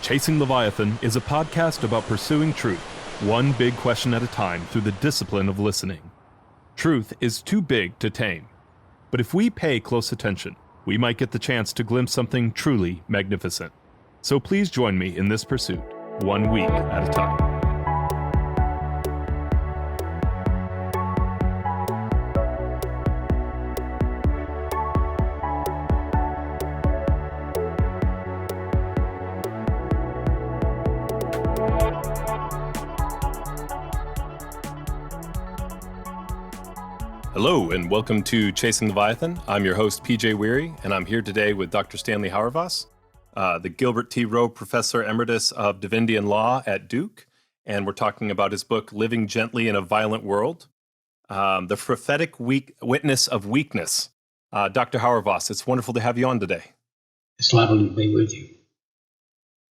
Chasing Leviathan is a podcast about pursuing truth, one big question at a time through the discipline of listening. Truth is too big to tame, but if we pay close attention, we might get the chance to glimpse something truly magnificent. So please join me in this pursuit, 1 week at a time. Hello, and welcome to Chasing Leviathan. I'm your host, PJ Weary, and I'm here today with Dr. Stanley Hauerwas, the Gilbert T. Rowe Professor Emeritus of Divinity and Law at Duke, and we're talking about his book, Living Gently in a Violent World, The Prophetic Witness of Weakness. Dr. Hauerwas, it's wonderful to have you on today. It's lovely to be with you.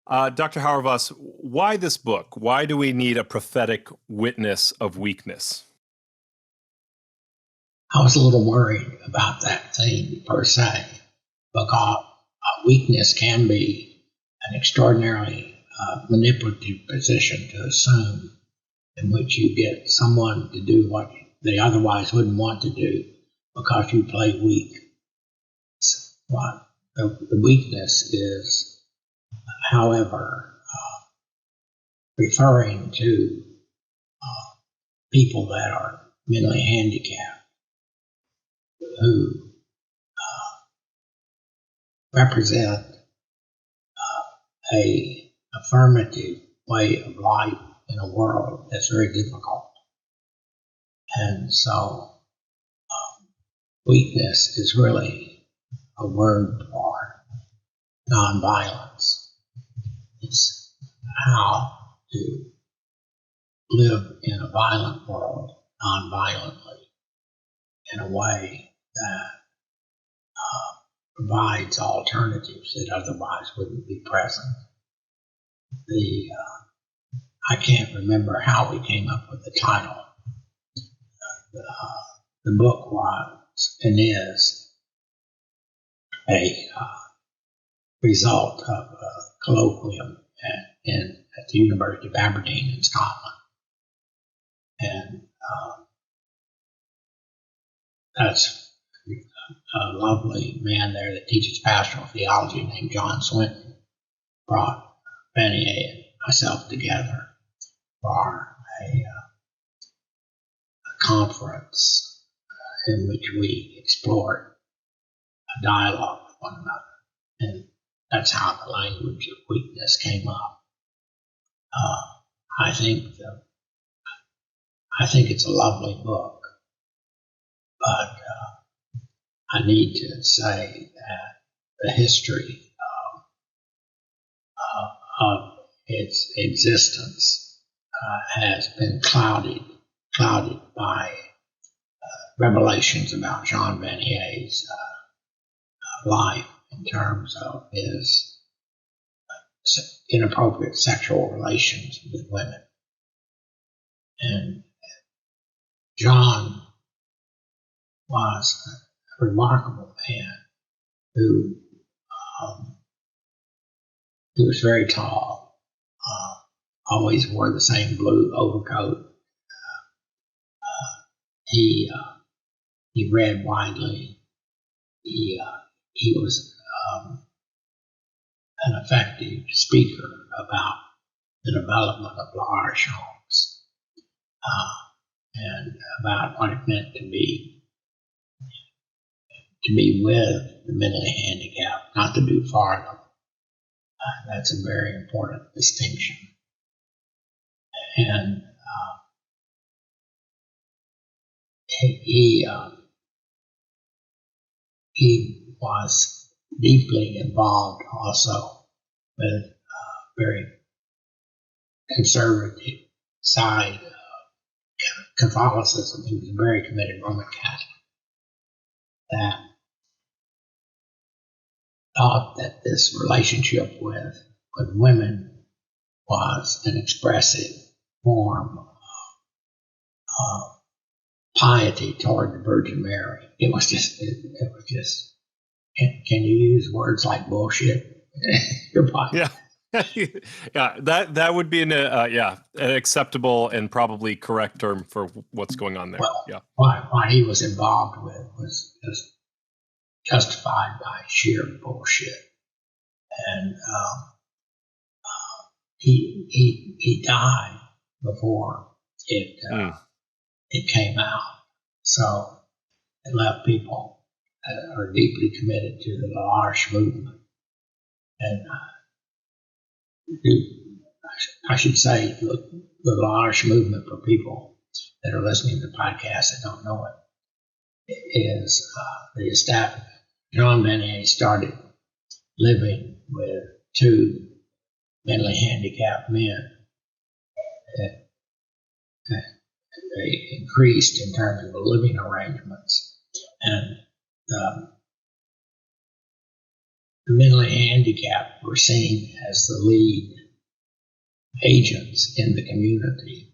Dr. Hauerwas, why this book? Why do we need a prophetic witness of weakness? I was a little worried about that theme per se, because weakness can be an extraordinarily manipulative position to assume, in which you get someone to do what they otherwise wouldn't want to do because you play weak. But the weakness is, however, referring to people that are mentally handicapped, who represent a affirmative way of life in a world that's very difficult. And so weakness is really a word for nonviolence. It's how to live in a violent world nonviolently, in a way that provides alternatives that otherwise wouldn't be present. I can't remember how we came up with the title. The book was and is a result of a colloquium at the University of Aberdeen in Scotland. And that's a lovely man there that teaches pastoral theology named John Swinton brought Vanier and myself together for a conference in which we explored a dialogue with one another. And that's how the language of weakness came up. I think it's a lovely book, but I need to say that the history of its existence has been clouded by revelations about Jean Vanier's life in terms of his inappropriate sexual relations with women. And John was a remarkable man who was very tall, always wore the same blue overcoat. He read widely. He was an effective speaker about the development of large homes and about what it meant to be with the mentally handicapped, not to do for them. That's a very important distinction. And he was deeply involved also with very conservative side of Catholicism. He was a very committed Roman Catholic that thought that this relationship with women was an expressive form of piety toward the Virgin Mary. It was just, can you use words like bullshit? Yeah. Yeah, that would be an acceptable and probably correct term for what's going on there. Well, Yeah. what he was involved with was just justified by sheer bullshit. And he died before it came out. So it left people that are deeply committed to the L'Arche movement. And I should say the L'Arche movement, for people that are listening to the podcast that don't know it, is the established. Jean Vanier started living with two mentally handicapped men. They increased in terms of the living arrangements, and the mentally handicapped were seen as the lead agents in the community,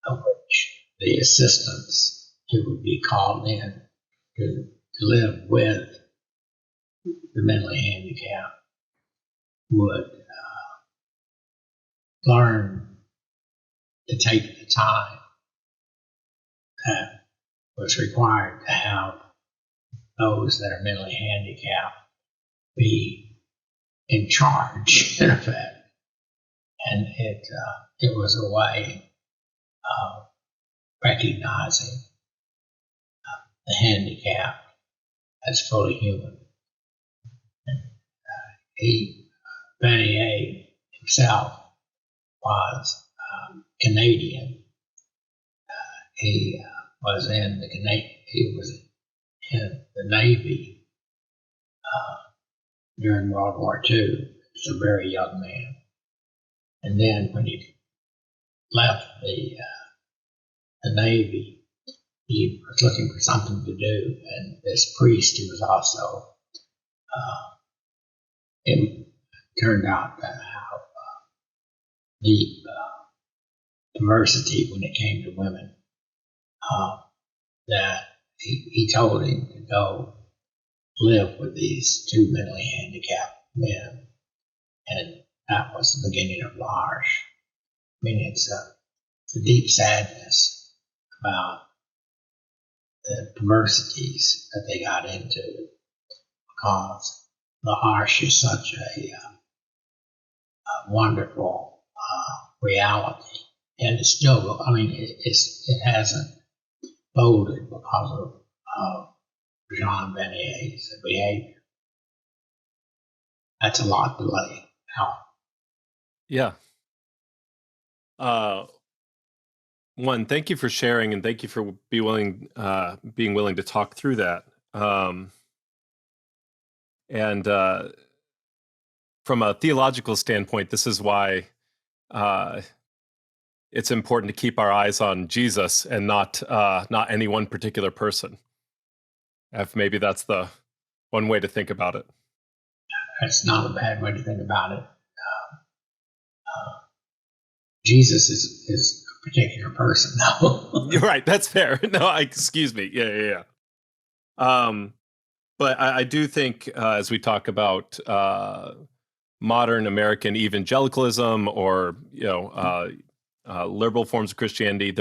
of which the assistants who would be called in to live with the mentally handicapped would learn to take the time that was required to have those that are mentally handicapped be in charge, in effect. And it was a way of recognizing the handicap as fully human. Vanier himself was Canadian. He was in the Navy during World War II. He was a very young man. And then when he left the Navy, he was looking for something to do. And this priest, who was also, it turned out to have deep diversity when it came to women, that he told him to go live with these two mentally handicapped men. And that was the beginning of L'Arche. I mean, it's a deep sadness about the perversities that they got into, because L'Arche is such a wonderful reality. And it's still, I mean, it hasn't folded because of Jean Vanier's behavior. That's a lot to lay out. Yeah. One, thank you for sharing, and thank you for being willing to talk through that. And from a theological standpoint, this is why it's important to keep our eyes on Jesus and not any one particular person. If maybe that's the one way to think about it. That's not a bad way to think about it. Jesus is a particular person, though. You're right. That's fair. No, excuse me. Yeah. But I do think as we talk about modern American evangelicalism, or liberal forms of Christianity,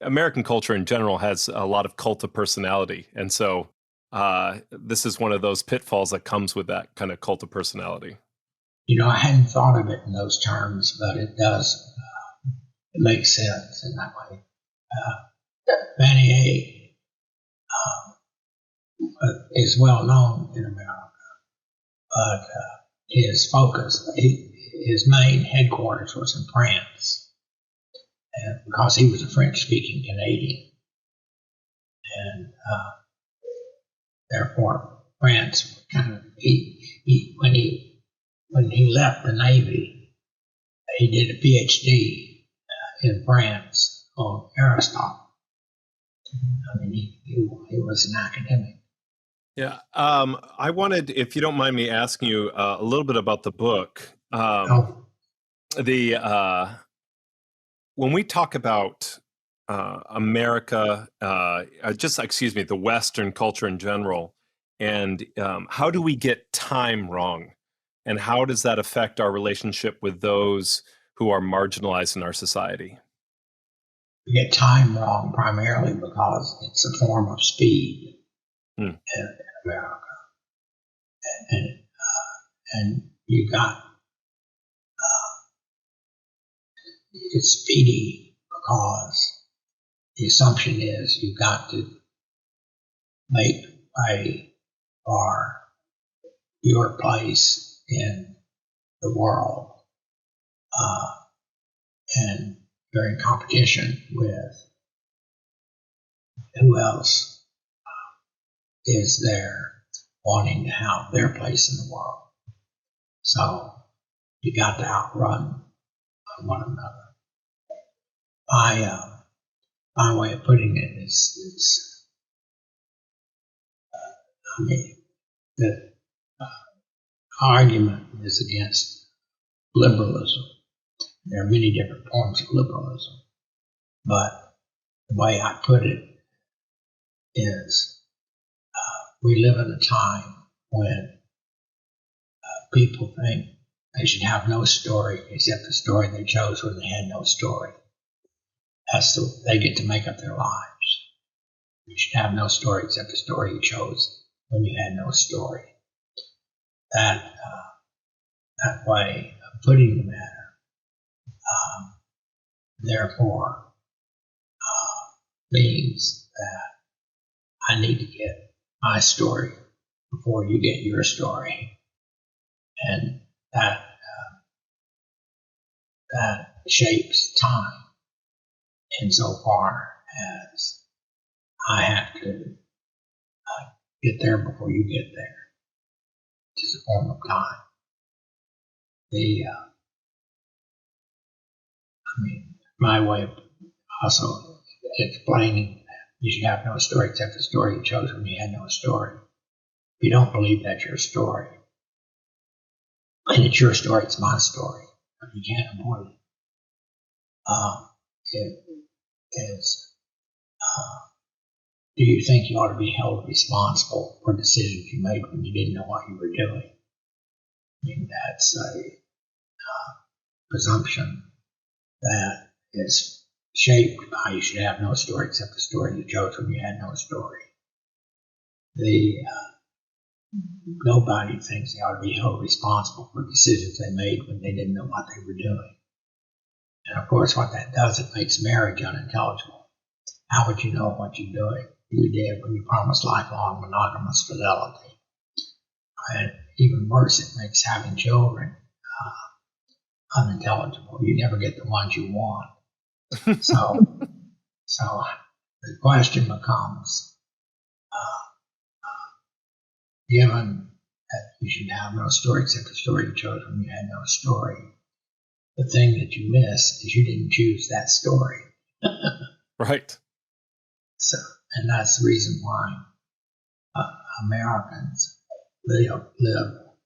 American culture in general has a lot of cult of personality, and so this is one of those pitfalls that comes with that kind of cult of personality. I hadn't thought of it in those terms, but it does. It makes sense in that way. Vanier is well known in America, but his focus, his main headquarters was in France, and because he was a French-speaking Canadian, and therefore France kind of when he left the Navy, he did a PhD in France on Aristotle. I mean, he was an academic. Yeah. I wanted, if you don't mind me asking you a little bit about the book. When we talk about America, the Western culture in general, and how do we get time wrong? And how does that affect our relationship with those who are marginalized in our society? We get time wrong primarily because it's a form of speed in America. And, and you got, it's speedy because the assumption is you've got to make way for your place in the world, and you're in competition with who else is there wanting to have their place in the world. So you got to outrun one another. My way of putting it is I mean, the argument is against liberalism. There are many different forms of liberalism, but the way I put it is we live in a time when people think they should have no story except the story they chose when they had no story. They get to make up their lives. You should have no story except the story you chose when you had no story. That way of putting the matter, therefore, means that I need to get my story before you get your story, and that shapes time insofar as I have to get there before you get there, which is a form of time. My way of also explaining that you should have no story except the story you chose when you had no story. If you don't believe that's your story, and it's your story, it's my story, but you can't avoid it. It is, do you think you ought to be held responsible for decisions you made when you didn't know what you were doing? I mean, that's a presumption that is shaped by you should have no story except the story you chose when you had no story. Nobody thinks they ought to be held responsible for decisions they made when they didn't know what they were doing. And of course, what that does, it makes marriage unintelligible. How would you know what you're doing? You did when you promised lifelong monogamous fidelity. And even worse, it makes having children unintelligible. You never get the ones you want. So the question becomes, given that you should have no story except the story you chose when you had no story, the thing that you miss is you didn't choose that story. Right. So, and that's the reason why Americans live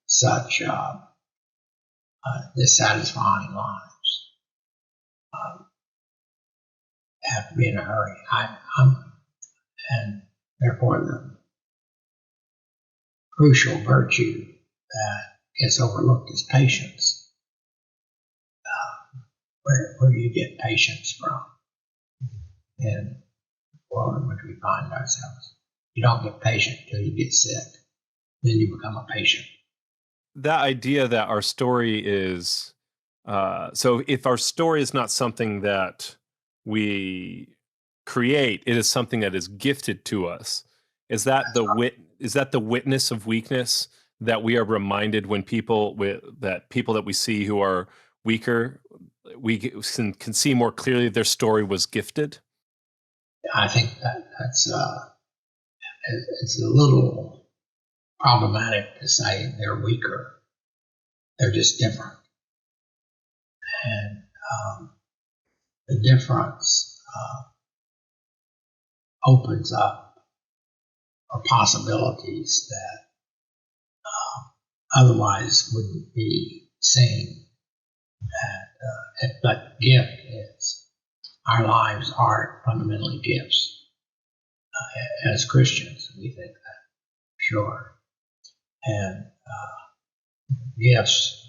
such dissatisfying lives. Have to be in a hurry. And therefore the crucial virtue that gets overlooked is patience. Where do you get patience from in the world in which we find ourselves? You don't get patient until you get sick. Then you become a patient. That idea that our story is, so if our story is not something that we create, it is something that is gifted to us. Is that the witness of weakness that we are reminded when people that we see who are weaker, we can see more clearly their story was gifted? I think that's it's a little problematic to say they're weaker. They're just different. And the difference opens up possibilities that otherwise wouldn't be seen. But gift is, our lives are fundamentally gifts. As Christians, we think that, sure. And gifts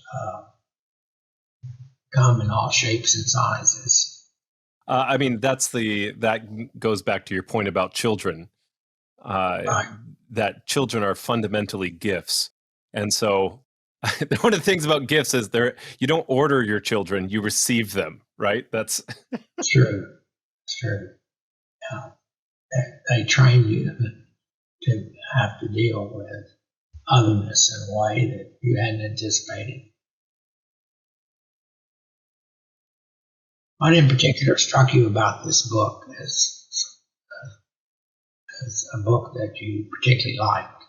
come in all shapes and sizes. I mean, that goes back to your point about children. Right. That children are fundamentally gifts, and so one of the things about gifts is you don't order your children, you receive them, right? That's It's true. It's true. Yeah. They train you to have to deal with otherness in a way that you hadn't anticipated. What in particular struck you about this book as a book that you particularly liked?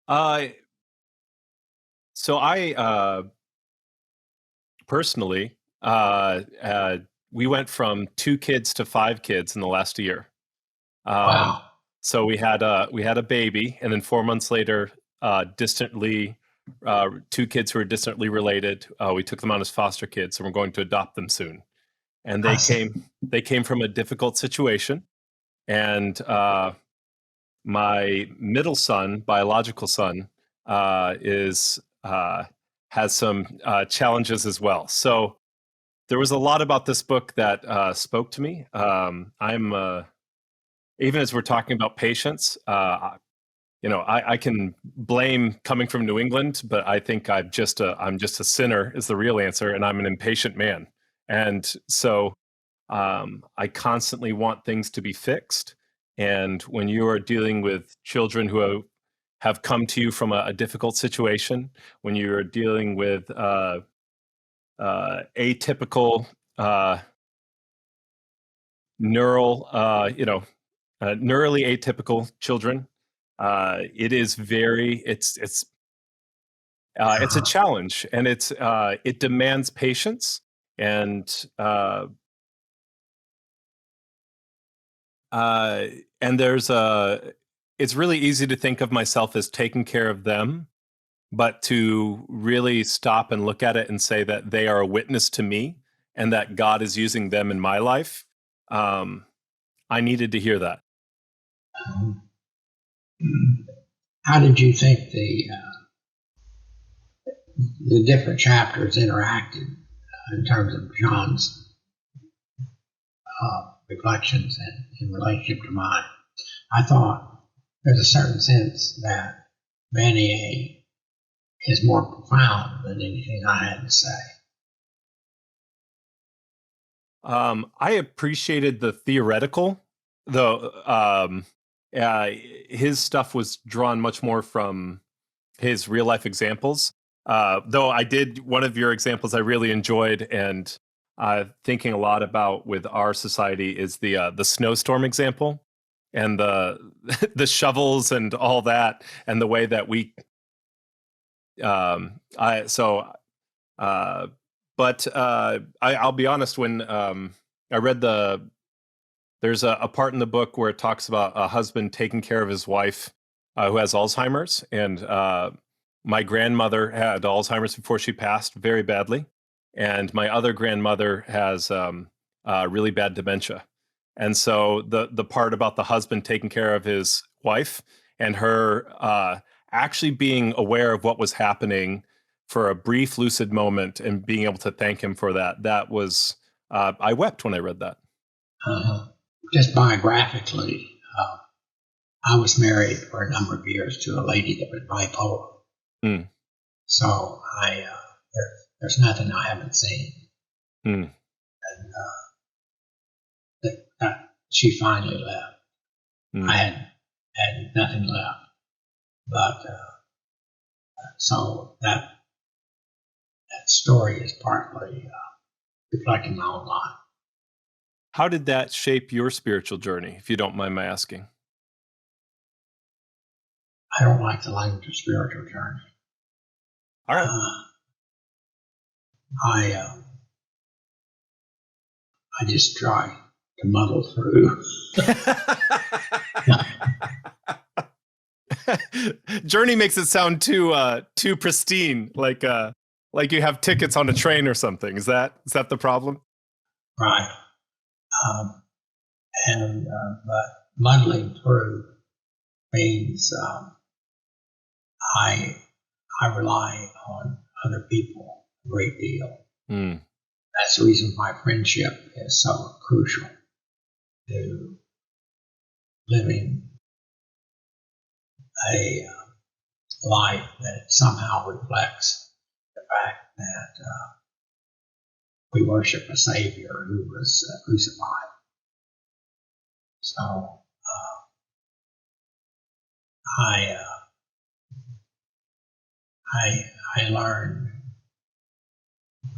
uh, so I personally, we went from 2 kids to 5 kids in the last year. Wow. So we had a baby, and then 4 months later, distantly, 2 kids who are distantly related. We took them on as foster kids, and we're going to adopt them soon. And I see. they came from a difficult situation, and my middle son, biological son, is has some challenges as well. So there was a lot about this book that spoke to me. I'm even as we're talking about patience, I can blame coming from New England, but I think I'm just a sinner is the real answer, and I'm an impatient man. And so I constantly want things to be fixed. And when you are dealing with children who have come to you from a difficult situation, when you are dealing with atypical neural, neurally atypical children, it is very it's a Uh-huh. challenge, and it demands patience, and uh, and it's really easy to think of myself as taking care of them, but to really stop and look at it and say that they are a witness to me and that God is using them in my life. Um, I needed to hear that. Um, how did you think the different chapters interacted in terms of John's reflections and in relationship to mine? I thought there's a certain sense that Vanier is more profound than anything I had to say. I appreciated the theoretical, though. His stuff was drawn much more from his real life examples. Though I did one of your examples I really enjoyed, and thinking a lot about with our society is the snowstorm example, and the the shovels and all that, and the way that we I so uh, but I'll be honest, when I read there's a part in the book where it talks about a husband taking care of his wife who has Alzheimer's, and my grandmother had Alzheimer's before she passed very badly, and my other grandmother has really bad dementia. And so the part about the husband taking care of his wife and her actually being aware of what was happening for a brief lucid moment and being able to thank him for that was I wept when I read that. Uh, just biographically, I was married for a number of years to a lady that was bipolar. Mm. So there's nothing I haven't seen. Mm. And she finally left. Mm. I had nothing left. But so that story is partly reflecting my own life. How did that shape your spiritual journey, if you don't mind my asking? I don't like the language of spiritual journey. All right. I just try to muddle through. Journey makes it sound too pristine, like you have tickets on a train or something. Is that the problem? Right. But muddling through means I I rely on other people a great deal. Mm. That's the reason why friendship is so crucial to living a life that somehow reflects the fact that we worship a Savior who was crucified. So I learned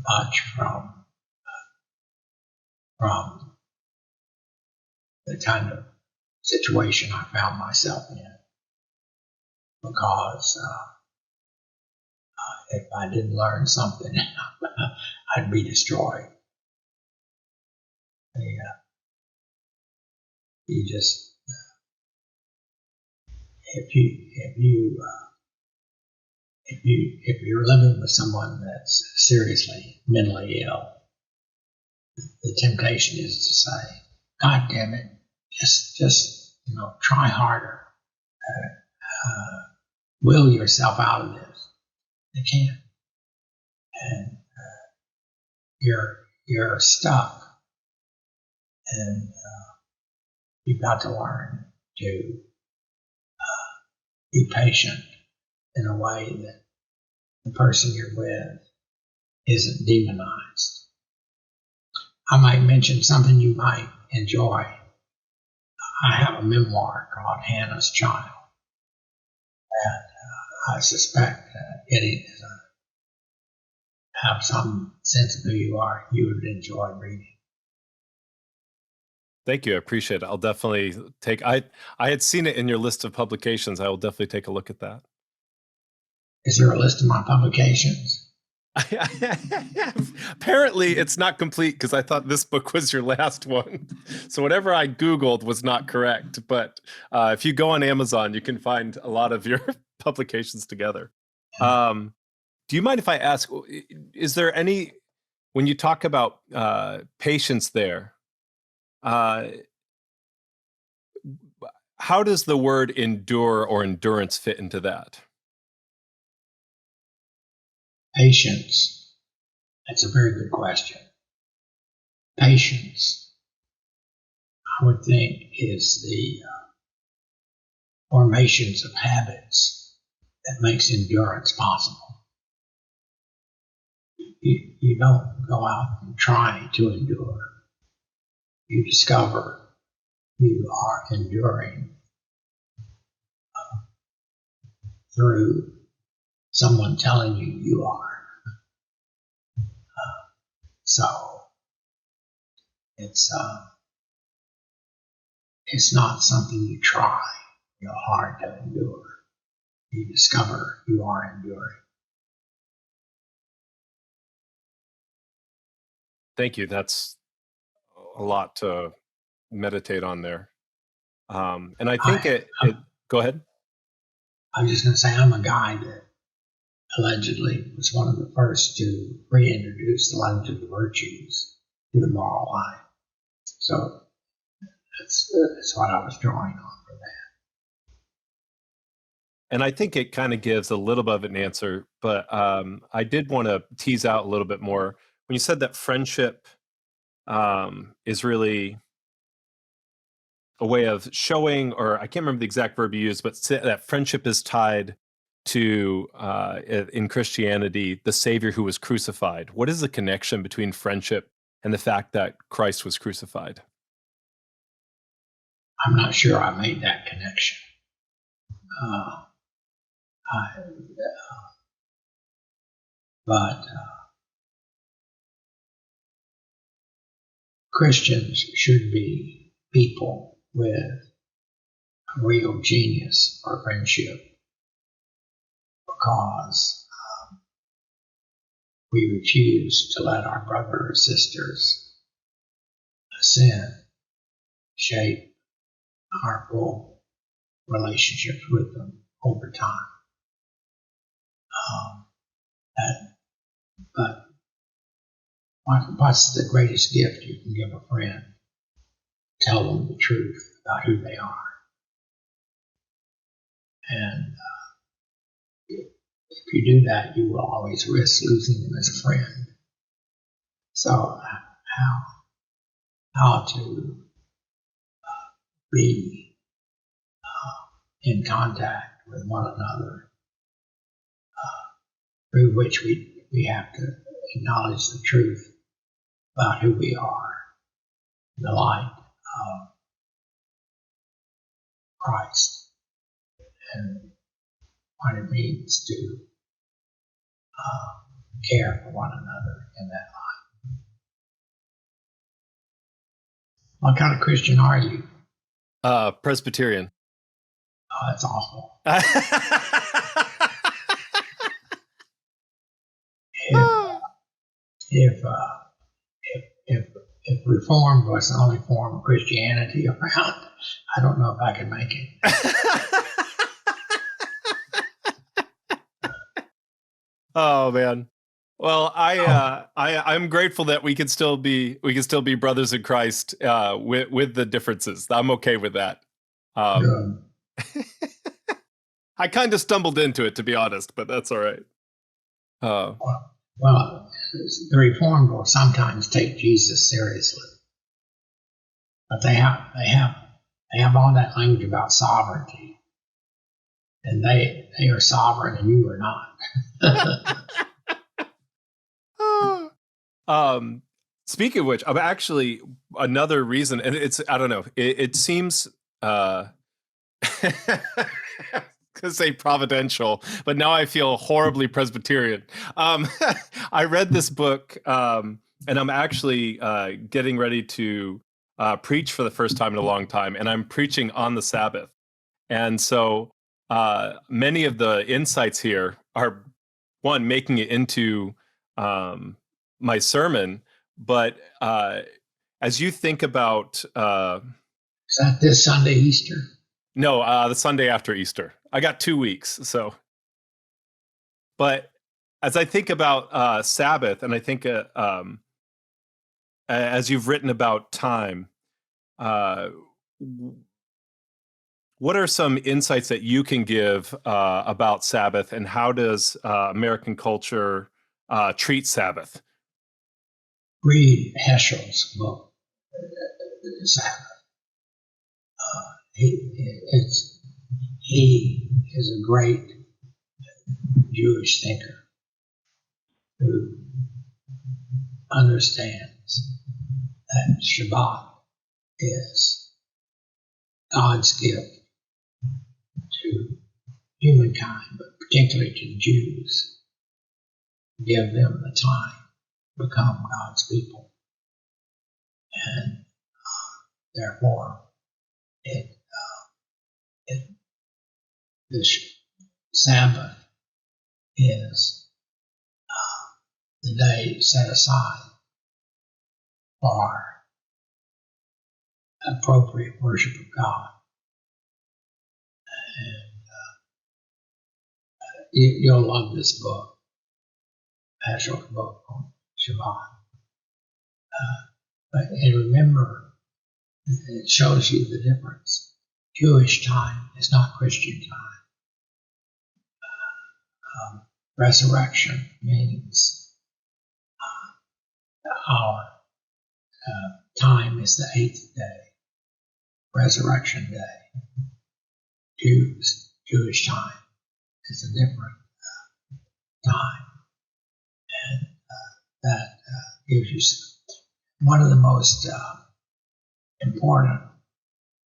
much from the kind of situation I found myself in, because if I didn't learn something, I'd be destroyed. You just if you're living with someone that's seriously mentally ill, the temptation is to say, "God damn it, just try harder, will yourself out of this." They can't, and you're stuck, and you've got to learn to be patient in a way that the person you're with isn't demonized. I might mention something you might enjoy. I have a memoir called Hannah's Child that I suspect getting to have some sense of who you are, you would enjoy reading. Thank you. I appreciate it. I'll definitely take. I had seen it in your list of publications. I will definitely take a look at that. Is there a list of my publications? Apparently, it's not complete because I thought this book was your last one. So whatever I Googled was not correct. But if you go on Amazon, you can find a lot of your publications together. Do you mind if I ask, is there any, when you talk about patience there, how does the word endure or endurance fit into that? Patience. That's a very good question. Patience, I would think, is the formations of habits that makes endurance possible. You don't go out and try to endure. You discover you are enduring through someone telling you you are. So it's not something you try real hard to endure. You discover you are enduring. Thank you. That's a lot to meditate on there. And I think go ahead. I was just going to say, I'm a guy that allegedly was one of the first to reintroduce the language of the virtues to the moral life. So that's what I was drawing on for that. And I think it kind of gives a little bit of an answer, but I did want to tease out a little bit more. When you said that friendship is really a way of showing, or I can't remember the exact verb you used, but that friendship is tied to, in Christianity, the Savior who was crucified. What is the connection between friendship and the fact that Christ was crucified? I'm not sure I made that connection. But Christians should be people with a real genius for friendship, because we refuse to let our brothers or sisters' sin shape our full relationships with them over time. But what's the greatest gift you can give a friend? Tell them the truth about who they are. And if you do that, you will always risk losing them as a friend. So how to be in contact with one another, through which we have to acknowledge the truth about who we are in the light of Christ and what it means to care for one another in that light. What kind of Christian are you? Presbyterian. Oh, that's awful. If Reformed was the only form of Christianity around, I don't know if I could make it. Oh man. Well, I'm grateful that we can still be brothers in Christ with the differences. I'm okay with that. I kind of stumbled into it, to be honest, but that's all right. Well, the Reformed will sometimes take Jesus seriously, but they have all that language about sovereignty, and they are sovereign and you are not. Speaking of which, I'm actually another reason, and it's, I don't know, it seems to say providential, but now I feel horribly Presbyterian. I read this book, and I'm actually getting ready to preach for the first time in a long time, and I'm preaching on the Sabbath. And so many of the insights here are, one, making it into my sermon, but as you think about... is that this Sunday, Easter? No, the Sunday after Easter. I got 2 weeks, so. But as I think about Sabbath, and I think as you've written about time, what are some insights that you can give about Sabbath, and how does American culture treat Sabbath? Read Heschel's book, Sabbath. He is a great Jewish thinker who understands that Shabbat is God's gift to humankind, but particularly to the Jews, to give them the time to become God's people. And therefore, this Sabbath is the day set aside for appropriate worship of God. And you'll love this book, Heschel's book on Shabbat. And remember, it shows you the difference. Jewish time is not Christian time. Resurrection means our time is the 8th day, Resurrection Day. Jewish time is a different time, and that gives you one of the most important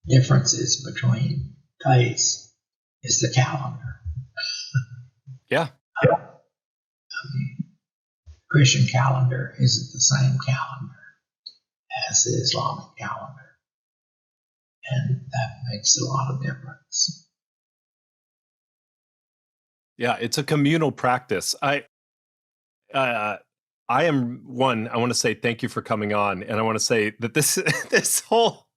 differences between days is the calendar. Yeah. I mean, Christian calendar isn't the same calendar as the Islamic calendar, and that makes a lot of difference. Yeah, it's a communal practice. I am one. I want to say thank you for coming on, and I want to say that this whole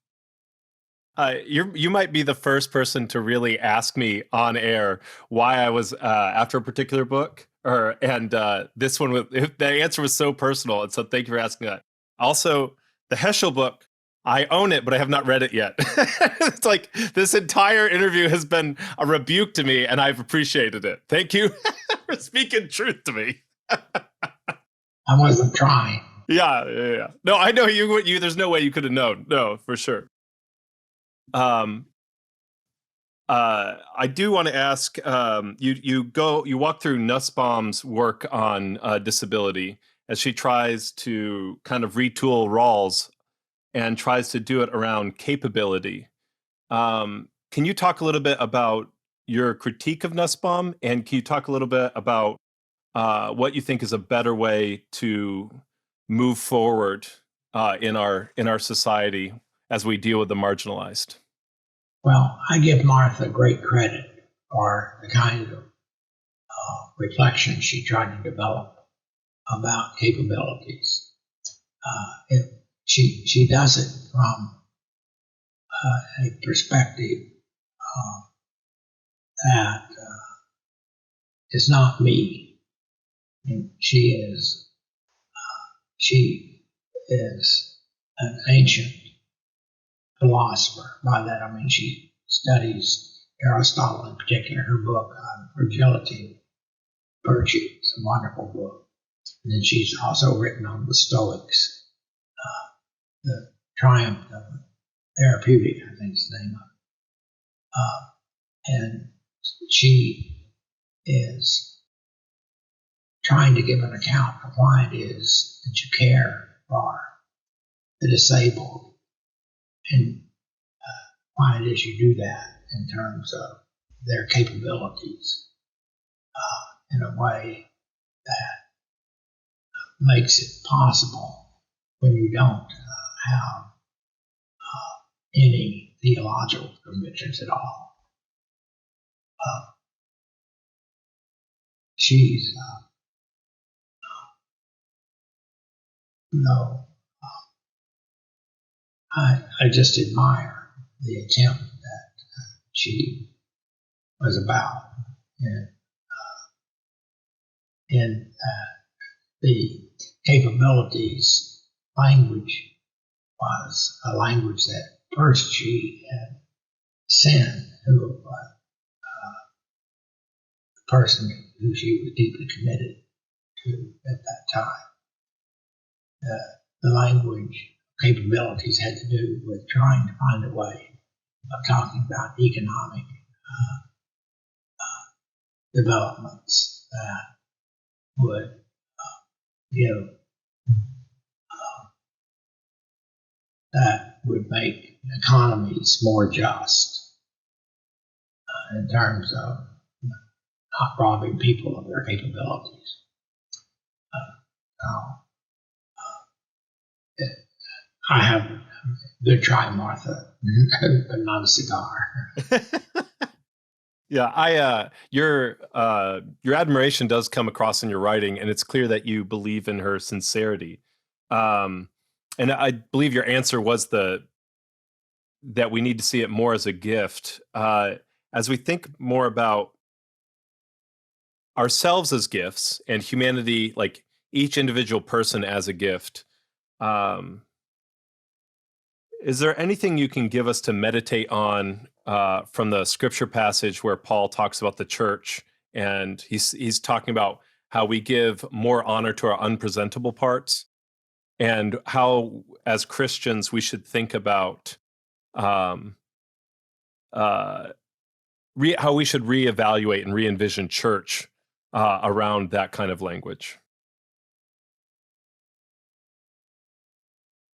you might be the first person to really ask me on air why I was after a particular book, and this one the answer was so personal, and so thank you for asking that. Also, the Heschel book, I own it, but I have not read it yet. It's this entire interview has been a rebuke to me, and I've appreciated it. Thank you were speaking truth to me. I wasn't trying. Yeah. No, I know you. There's no way you could have known. No, for sure. I do want to ask. You walk through Nussbaum's work on disability as she tries to kind of retool Rawls and tries to do it around capability. Can you talk a little bit about your critique of Nussbaum, and can you talk a little bit about what you think is a better way to move forward in our society as we deal with the marginalized? Well, I give Martha great credit for the kind of reflection she tried to develop about capabilities. She does it from a perspective that is not me. And she is an ancient philosopher. By that I mean she studies Aristotle, in particular. Her book on fragility of virtue is a wonderful book. And then she's also written on the Stoics, the Triumph of Therapeutic, I think is the name of it. And she is trying to give an account of why it is that you care for the disabled, and why it is you do that in terms of their capabilities in a way that makes it possible when you don't have any theological convictions at all. She's no, I just admire the attempt that she was about, and in the capabilities language was a language that first she had Sin, who was the person who she was deeply committed to at that time. The language capabilities had to do with trying to find a way of talking about economic developments that would give that would make economies more just in terms of not robbing people of their capabilities. I have good try, Martha, but not a cigar. Yeah, your admiration does come across in your writing, and it's clear that you believe in her sincerity. And I believe your answer was that we need to see it more as a gift. As we think more about ourselves as gifts and humanity, like each individual person as a gift, is there anything you can give us to meditate on from the scripture passage where Paul talks about the church, and he's talking about how we give more honor to our unpresentable parts, and how as Christians we should think about how we should reevaluate and re-envision church around that kind of language?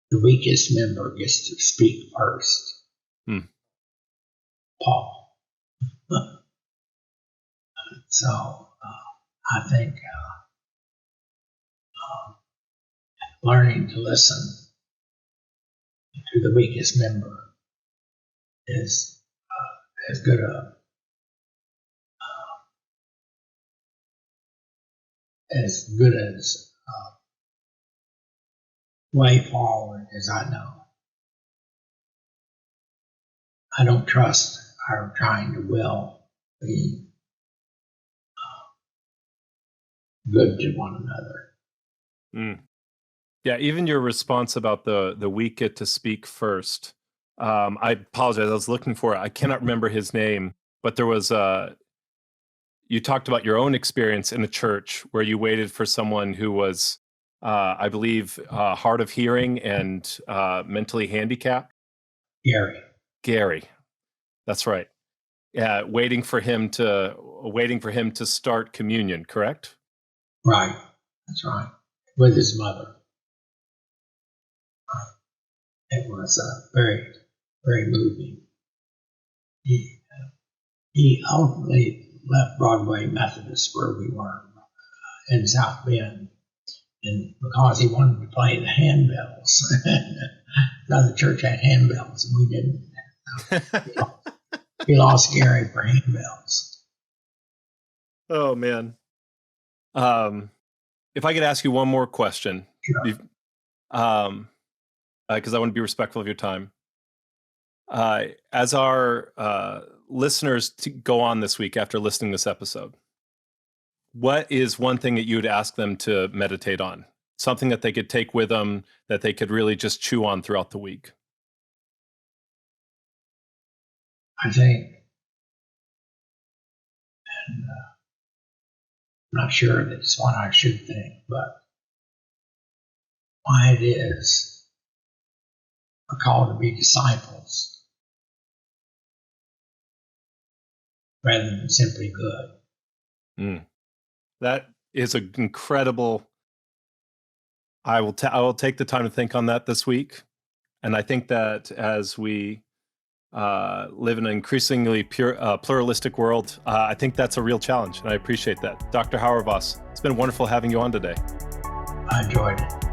The weakest member gets to speak first. Paul. So I think learning to listen to the weakest member is as good a way forward as I know. I don't trust our trying to will be good to one another. Yeah, even your response about the weak get to speak first. I apologize. I was looking for it. I cannot remember his name, but there was you talked about your own experience in the church where you waited for someone who was, I believe, hard of hearing and mentally handicapped. Gary. That's right. Yeah, waiting for him to start communion, correct? Right. That's right. With his mother. It was very, very moving. He ultimately left Broadway Methodist where we were in South Bend, and because he wanted to play the handbells. Another church had handbells, and we didn't. We lost Gary for handbells. Oh man. If I could ask you one more question, Sure. Because I want to be respectful of your time. As our listeners go on this week after listening to this episode, what is one thing that you would ask them to meditate on? Something that they could take with them that they could really just chew on throughout the week? I think, and I'm not sure that it's what I should think, but why it is we're called to be disciples rather than simply good. That is an incredible. I will take the time to think on that this week, and I think that as we live in an increasingly pluralistic world, I think that's a real challenge, and I appreciate that. Dr. Hauervass, it's been wonderful having you on today. I enjoyed it.